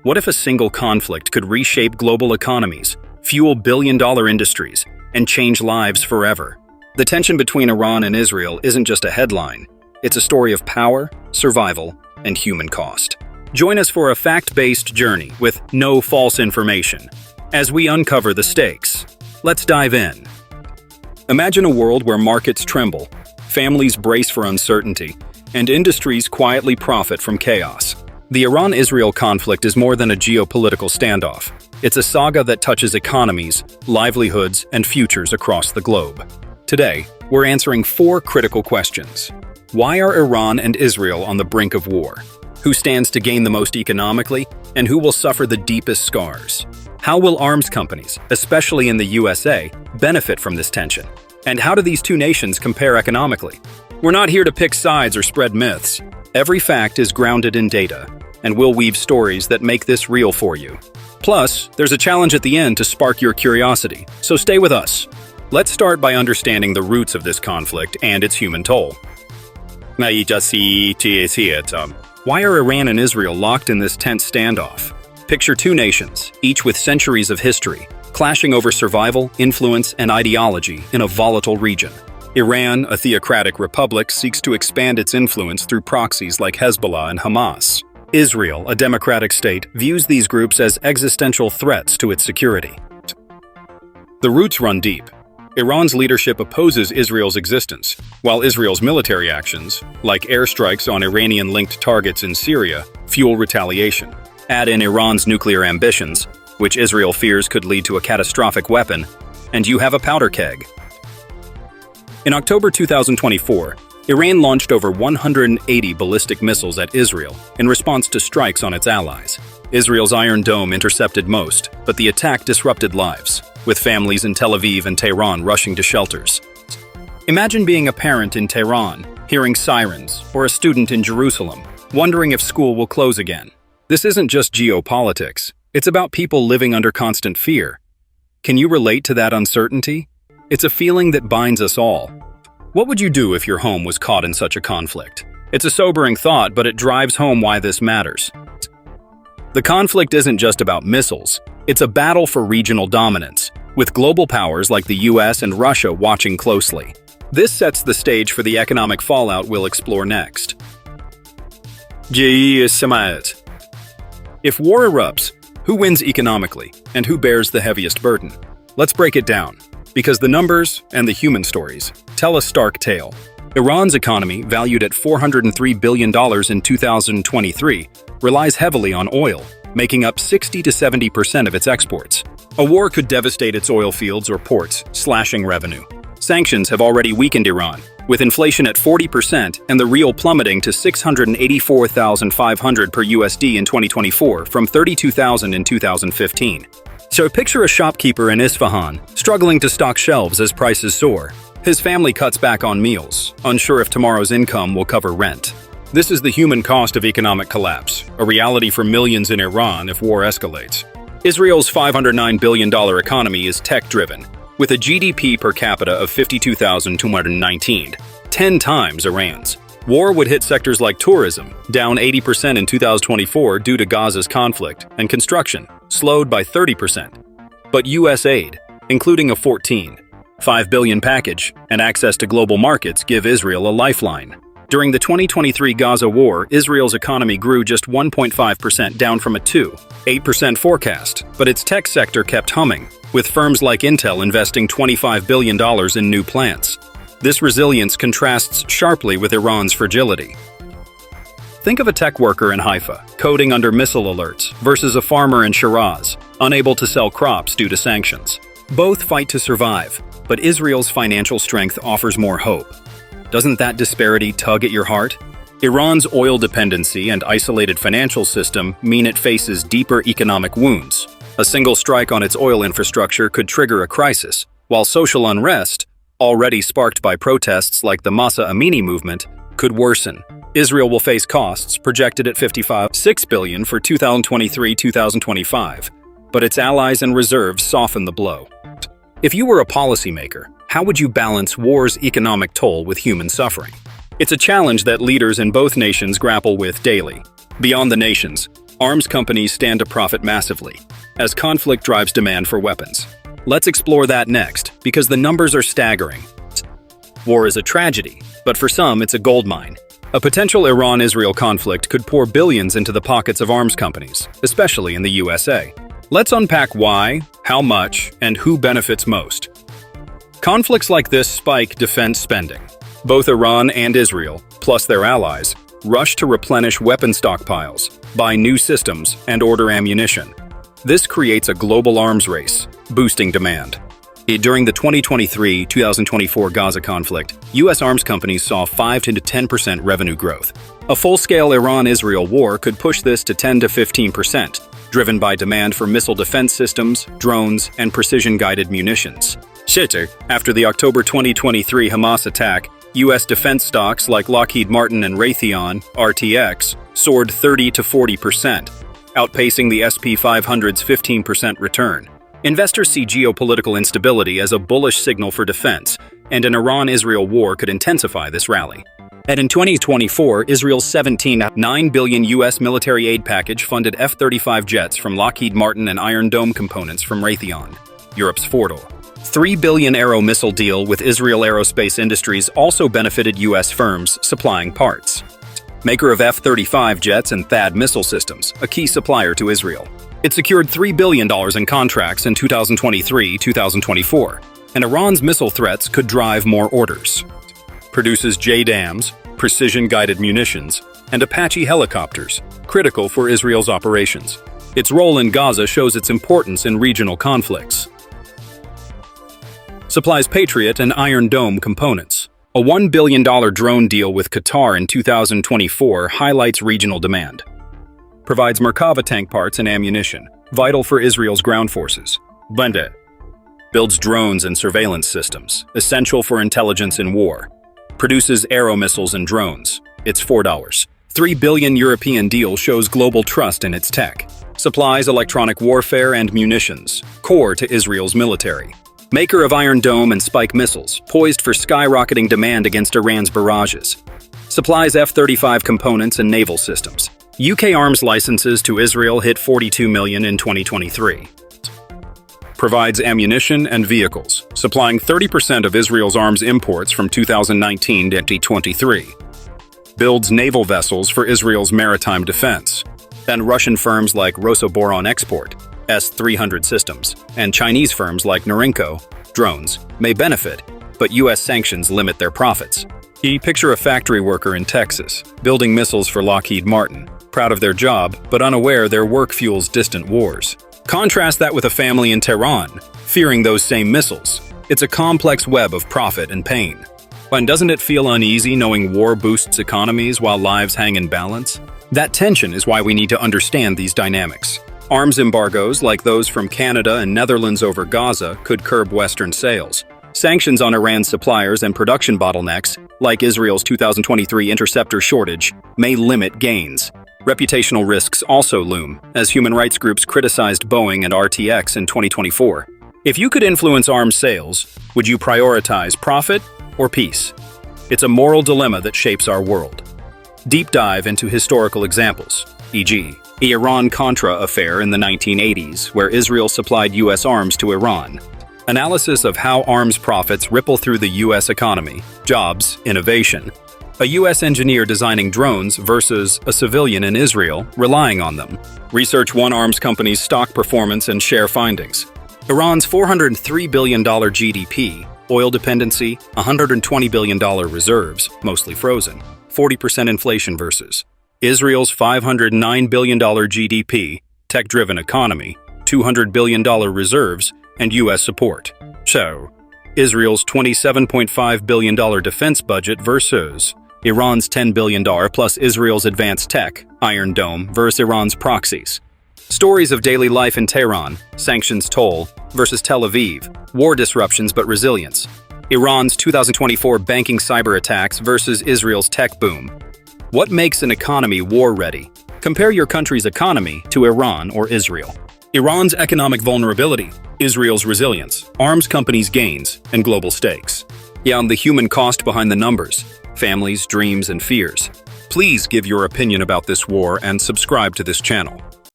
What if a single conflict could reshape global economies, fuel billion-dollar industries, and change lives forever? The tension between Iran and Israel isn't just a headline. It's a story of power, survival, and human cost. Join us for a fact-based journey with no false information. As we uncover the stakes, let's dive in. Imagine a world where markets tremble, families brace for uncertainty, and industries quietly profit from chaos. The Iran-Israel conflict is more than a geopolitical standoff. It's a saga that touches economies, livelihoods, and futures across the globe. Today, we're answering 4 critical questions. Why are Iran and Israel on the brink of war? Who stands to gain the most economically, and who will suffer the deepest scars? How will arms companies, especially in the USA, benefit from this tension? And how do these two nations compare economically? We're not here to pick sides or spread myths. Every fact is grounded in data, and we'll weave stories that make this real for you. Plus, there's a challenge at the end to spark your curiosity, so stay with us. Let's start by understanding the roots of this conflict and its human toll. Why are Iran and Israel locked in this tense standoff? Picture two nations, each with centuries of history, clashing over survival, influence, and ideology in a volatile region. Iran, a theocratic republic, seeks to expand its influence through proxies like Hezbollah and Hamas. Israel, a democratic state, views these groups as existential threats to its security. The roots run deep. Iran's leadership opposes Israel's existence, while Israel's military actions, like airstrikes on Iranian-linked targets in Syria, fuel retaliation. Add in Iran's nuclear ambitions, which Israel fears could lead to a catastrophic weapon, and you have a powder keg. In October 2024, Iran launched over 180 ballistic missiles at Israel in response to strikes on its allies. Israel's Iron Dome intercepted most, but the attack disrupted lives, with families in Tel Aviv and Tehran rushing to shelters. Imagine being a parent in Tehran, hearing sirens, or a student in Jerusalem, wondering if school will close again. This isn't just geopolitics. It's about people living under constant fear. Can you relate to that uncertainty? It's a feeling that binds us all. What would you do if your home was caught in such a conflict? It's a sobering thought, but it drives home why this matters. The conflict isn't just about missiles. It's a battle for regional dominance, with global powers like the US and Russia watching closely. This sets the stage for the economic fallout we'll explore next. If war erupts, who wins economically, and who bears the heaviest burden? Let's break it down, because the numbers and the human stories tell a stark tale. Iran's economy, valued at $403 billion in 2023, relies heavily on oil, making up 60 to 70% of its exports. A war could devastate its oil fields or ports, slashing revenue. Sanctions have already weakened Iran, with inflation at 40% and the rial plummeting to 684,500 per USD in 2024 from 32,000 in 2015. So picture a shopkeeper in Isfahan, struggling to stock shelves as prices soar. His family cuts back on meals, unsure if tomorrow's income will cover rent. This is the human cost of economic collapse, a reality for millions in Iran if war escalates. Israel's $509 billion economy is tech-driven, with a GDP per capita of $52,219, 10 times Iran's. War would hit sectors like tourism, down 80% in 2024 due to Gaza's conflict, and construction, slowed by 30%. But U.S. aid, including a $14.5 billion package and access to global markets, give Israel a lifeline. During the 2023 Gaza war, Israel's economy grew just 1.5%, down from a 2.8% forecast, but its tech sector kept humming, with firms like Intel investing $25 billion in new plants. This resilience contrasts sharply with Iran's fragility. Think of a tech worker in Haifa, coding under missile alerts, versus a farmer in Shiraz, unable to sell crops due to sanctions. Both fight to survive, but Israel's financial strength offers more hope. Doesn't that disparity tug at your heart? Iran's oil dependency and isolated financial system mean it faces deeper economic wounds. A single strike on its oil infrastructure could trigger a crisis, while social unrest, already sparked by protests like the Masa Amini movement, could worsen. Israel will face costs projected at $55.6 billion for 2023-2025, but its allies and reserves soften the blow. If you were a policymaker, how would you balance war's economic toll with human suffering? It's a challenge that leaders in both nations grapple with daily. Beyond the nations, Arms companies stand to profit massively, as conflict drives demand for weapons. Let's explore that next, because the numbers are staggering. War is a tragedy, but for some, it's a goldmine. A potential Iran-Israel conflict could pour billions into the pockets of arms companies, especially in the USA. Let's unpack why, how much, and who benefits most. Conflicts like this spike defense spending. Both Iran and Israel, plus their allies, rush to replenish weapon stockpiles, buy new systems, and order ammunition. This creates a global arms race, boosting demand. During the 2023-2024 Gaza conflict, U.S. arms companies saw 5 to 10% revenue growth. A full-scale Iran-Israel war could push this to 10 to 15%, driven by demand for missile defense systems, drones, and precision-guided munitions. After the October 2023 Hamas attack, U.S. defense stocks like Lockheed Martin and Raytheon, RTX, soared 30 to 40%, outpacing the SP 500's 15% return. Investors see geopolitical instability as a bullish signal for defense, and an Iran-Israel war could intensify this rally. And in 2024, Israel's $17.9 billion U.S. military aid package funded F-35 jets from Lockheed Martin and Iron Dome components from Raytheon, Europe's Fordel. $3 billion Aero missile deal with Israel Aerospace Industries also benefited U.S. firms supplying parts. Maker of F-35 jets and THAAD missile systems, a key supplier to Israel. It secured $3 billion in contracts in 2023-2024, and Iran's missile threats could drive more orders. Produces JDAMs, precision-guided munitions, and Apache helicopters, critical for Israel's operations. Its role in Gaza shows its importance in regional conflicts. Supplies Patriot and Iron Dome components. A $1 billion drone deal with Qatar in 2024 highlights regional demand. Provides Merkava tank parts and ammunition, vital for Israel's ground forces. Blende builds drones and surveillance systems, essential for intelligence in war. Produces aero missiles and drones. It's $4. $3 billion European deal shows global trust in its tech. Supplies electronic warfare and munitions, core to Israel's military. Maker of Iron Dome and Spike missiles, poised for skyrocketing demand against Iran's barrages. Supplies F-35 components and naval systems. UK arms licenses to Israel hit $42 million in 2023. Provides ammunition and vehicles, supplying 30% of Israel's arms imports from 2019 to 2023. Builds naval vessels for Israel's maritime defense. And Russian firms like Rosoboron Export, S-300 systems, and Chinese firms like Norinco, drones, may benefit, but U.S. sanctions limit their profits. Picture a factory worker in Texas, building missiles for Lockheed Martin, proud of their job, but unaware their work fuels distant wars. Contrast that with a family in Tehran, fearing those same missiles. It's a complex web of profit and pain. And doesn't it feel uneasy knowing war boosts economies while lives hang in balance? That tension is why we need to understand these dynamics. Arms embargoes, like those from Canada and Netherlands over Gaza, could curb Western sales. Sanctions on Iran's suppliers and production bottlenecks, like Israel's 2023 interceptor shortage, may limit gains. Reputational risks also loom, as human rights groups criticized Boeing and RTX in 2024. If you could influence arms sales, would you prioritize profit or peace? It's a moral dilemma that shapes our world. Deep dive into historical examples, e.g., the Iran-Contra affair in the 1980s, where Israel supplied U.S. arms to Iran. Analysis of how arms profits ripple through the U.S. economy, jobs, innovation. A U.S. engineer designing drones versus a civilian in Israel relying on them. Research one arms company's stock performance and share findings. Iran's $403 billion GDP, oil dependency, $120 billion reserves, mostly frozen, 40% inflation versus Israel's $509 billion GDP, tech-driven economy, $200 billion reserves, and U.S. support. So, Israel's $27.5 billion defense budget versus Iran's $10 billion plus Israel's advanced tech, Iron Dome, versus Iran's proxies. Stories of daily life in Tehran, sanctions toll, versus Tel Aviv, war disruptions but resilience. Iran's 2024 banking cyber attacks versus Israel's tech boom. What makes an economy war-ready? Compare your country's economy to Iran or Israel. Iran's economic vulnerability, Israel's resilience, arms companies' gains, and global stakes. And the human cost behind the numbers, families, dreams, and fears. Please give your opinion about this war and subscribe to this channel.